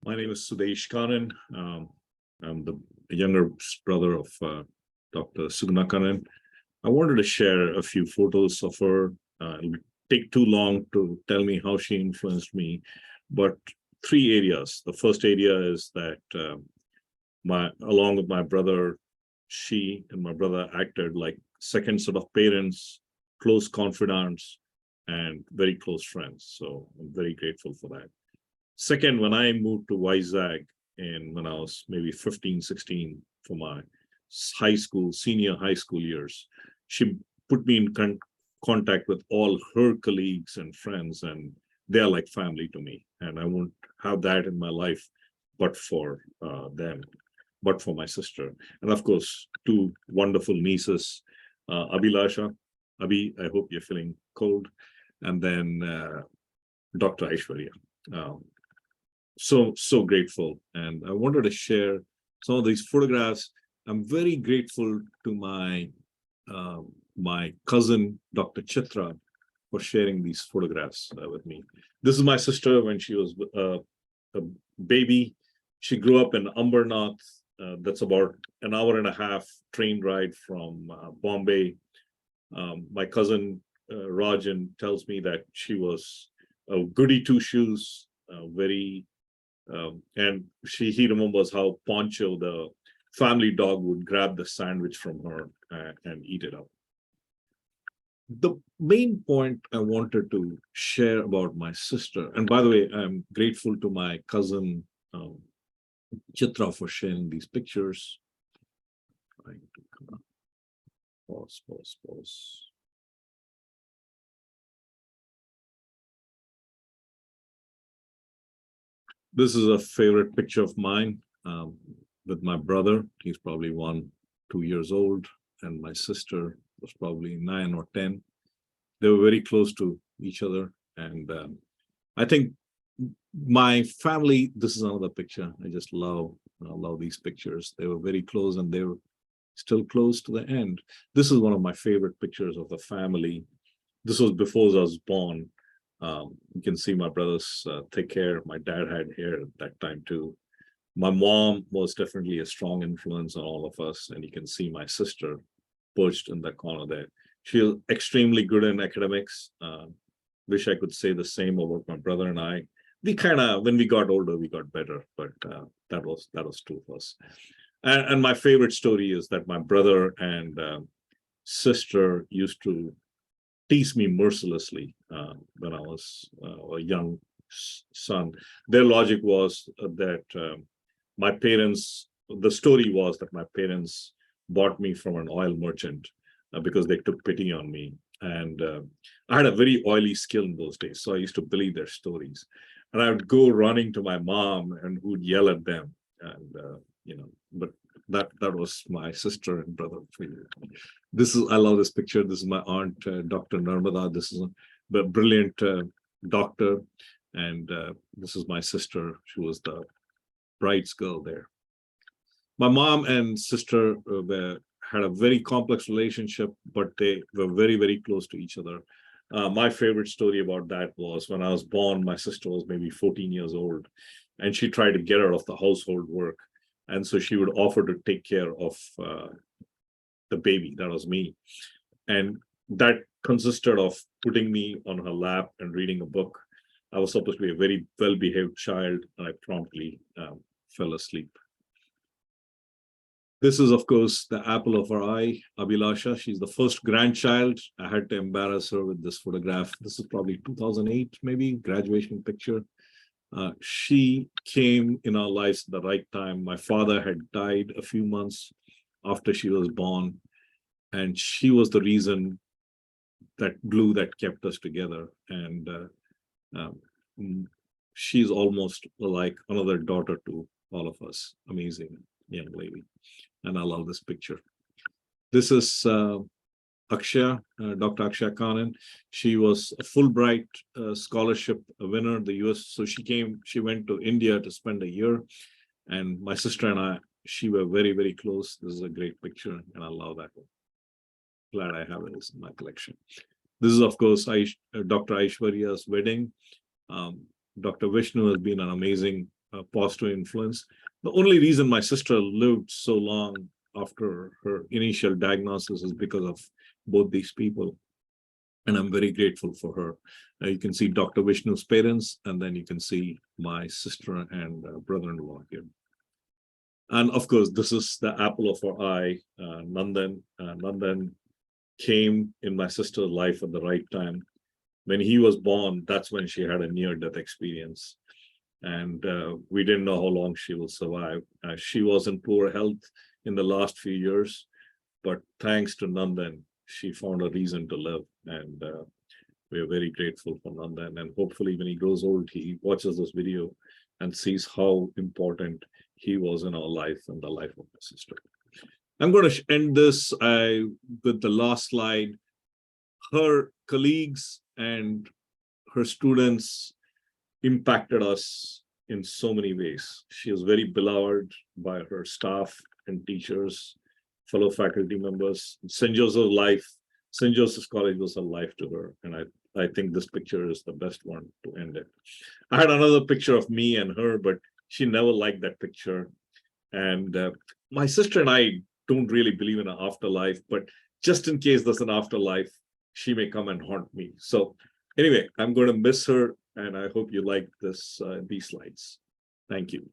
My name is Sudesh Kannan. I'm the younger brother of Dr. Suguna Kannan. I wanted to share a few photos of her. It would take too long to tell me how she influenced me, but three areas. The first area is that along with my brother, she and my brother acted like second set of parents, close confidants, and very close friends. So I'm very grateful for that. Second, when I moved to Vizag and when I was maybe 15, 16 for my senior high school years, she put me in contact with all her colleagues and friends, and they're like family to me. And I won't have that in my life, but for them, but for my sister. And of course, two wonderful nieces, Abhilasha. Abhi, I hope you're feeling cold. And then Dr. Aishwarya. So grateful, and I wanted to share some of these photographs. I'm very grateful to my cousin Dr. Chitra for sharing these photographs with me. This is my sister when she was a baby. She grew up in Ambernath. That's about an hour and a half train ride from Bombay. My cousin Rajan tells me that she was a goody two shoes, very and he remembers how Poncho, the family dog, would grab the sandwich from her and eat it up. The main point I wanted to share about my sister, and by the way, I'm grateful to my cousin Chitra for sharing these pictures. Pause. This is a favorite picture of mine with my brother. He's probably 2 years old, and my sister was probably 9 or 10. They were very close to each other, and I think my family. This is another picture. I just love these pictures. They were very close, and they were still close to the end. This is one of my favorite pictures of the family. This was before I was born. You can see my brother's thick hair. My dad had hair at that time too. My mom was definitely a strong influence on all of us, and you can see my sister perched in the corner there. She was extremely good in academics. Wish I could say the same about my brother and I. We kind of, when we got older, we got better, but that was true of us. And my favorite story is that my brother and sister used to tease me mercilessly when I was a young son. Their logic was that my parents, the story was that my parents bought me from an oil merchant because they took pity on me. And I had a very oily skin in those days, so I used to believe their stories. And I would go running to my mom and who would yell at them. And, but that was my sister and brother. I love this picture. This is my aunt, Dr. Narmada. This is a brilliant doctor. And this is my sister. She was the bride's girl there. My mom and sister had a very complex relationship, but they were very, very close to each other. My favorite story about that was when I was born, my sister was maybe 14 years old, and she tried to get out of the household work. And so she would offer to take care of the baby. That was me. And that consisted of putting me on her lap and reading a book. I was supposed to be a very well-behaved child, and I promptly fell asleep. This is, of course, the apple of her eye, Abhilasha. She's the first grandchild. I had to embarrass her with this photograph. This is probably 2008, maybe, graduation picture. She came in our lives at the right time. My father had died a few months after she was born, and she was the reason, that glue that kept us together. And she's almost like another daughter to all of us. Amazing young lady. And I love this picture. This is Akshay, Dr. Akshay Kannan. She was a Fulbright scholarship winner in the US. So she went to India to spend a year. And my sister and she were very, very close. This is a great picture, and I love that one. Glad I have it in my collection. This is, of course, Dr. Aishwarya's wedding. Dr. Vishnu has been an amazing positive influence. The only reason my sister lived so long after her initial diagnosis is because of both these people. And I'm very grateful for her. You can see Dr. Vishnu's parents, and then you can see my sister and brother-in-law here. And of course, this is the apple of our eye, Nandan. Nandan came in my sister's life at the right time. When he was born, that's when she had a near-death experience. And we didn't know how long she will survive. She was in poor health in the last few years, but thanks to Nandan, she found a reason to live. And we are very grateful for Nandan. And hopefully when he grows old, he watches this video and sees how important he was in our life and the life of my sister. I'm going to end this with the last slide. Her colleagues and her students impacted us in so many ways. She was very beloved by her staff and teachers, fellow faculty members. St. Joseph's College was a life to her. And I think this picture is the best one to end it. I had another picture of me and her, but she never liked that picture. And my sister and I don't really believe in an afterlife, but just in case there's an afterlife, she may come and haunt me. So anyway, I'm going to miss her, and I hope you like these slides. Thank you.